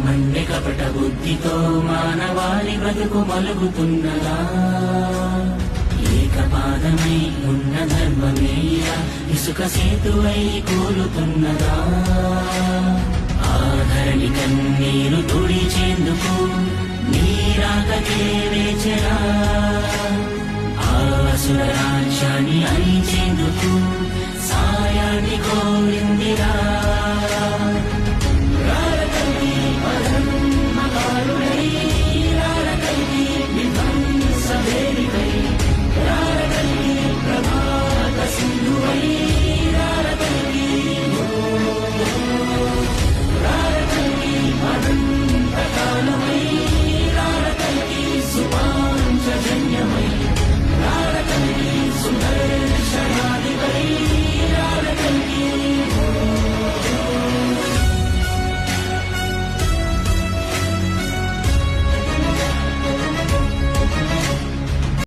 మండె కపట బుద్ధితో మానవాళి బ్రతుకు మలుగుతున్నదా? ఏకపాదమై ఉన్న ధర్మమేలా ఇసుక సేతువై కూలుతున్నదా? ఆధరణి కన్నీరు తుడిచేందుకు నీరాకకే వేచరా, ఆ అసుర రాజ్యాన్ని అణిచేందుకు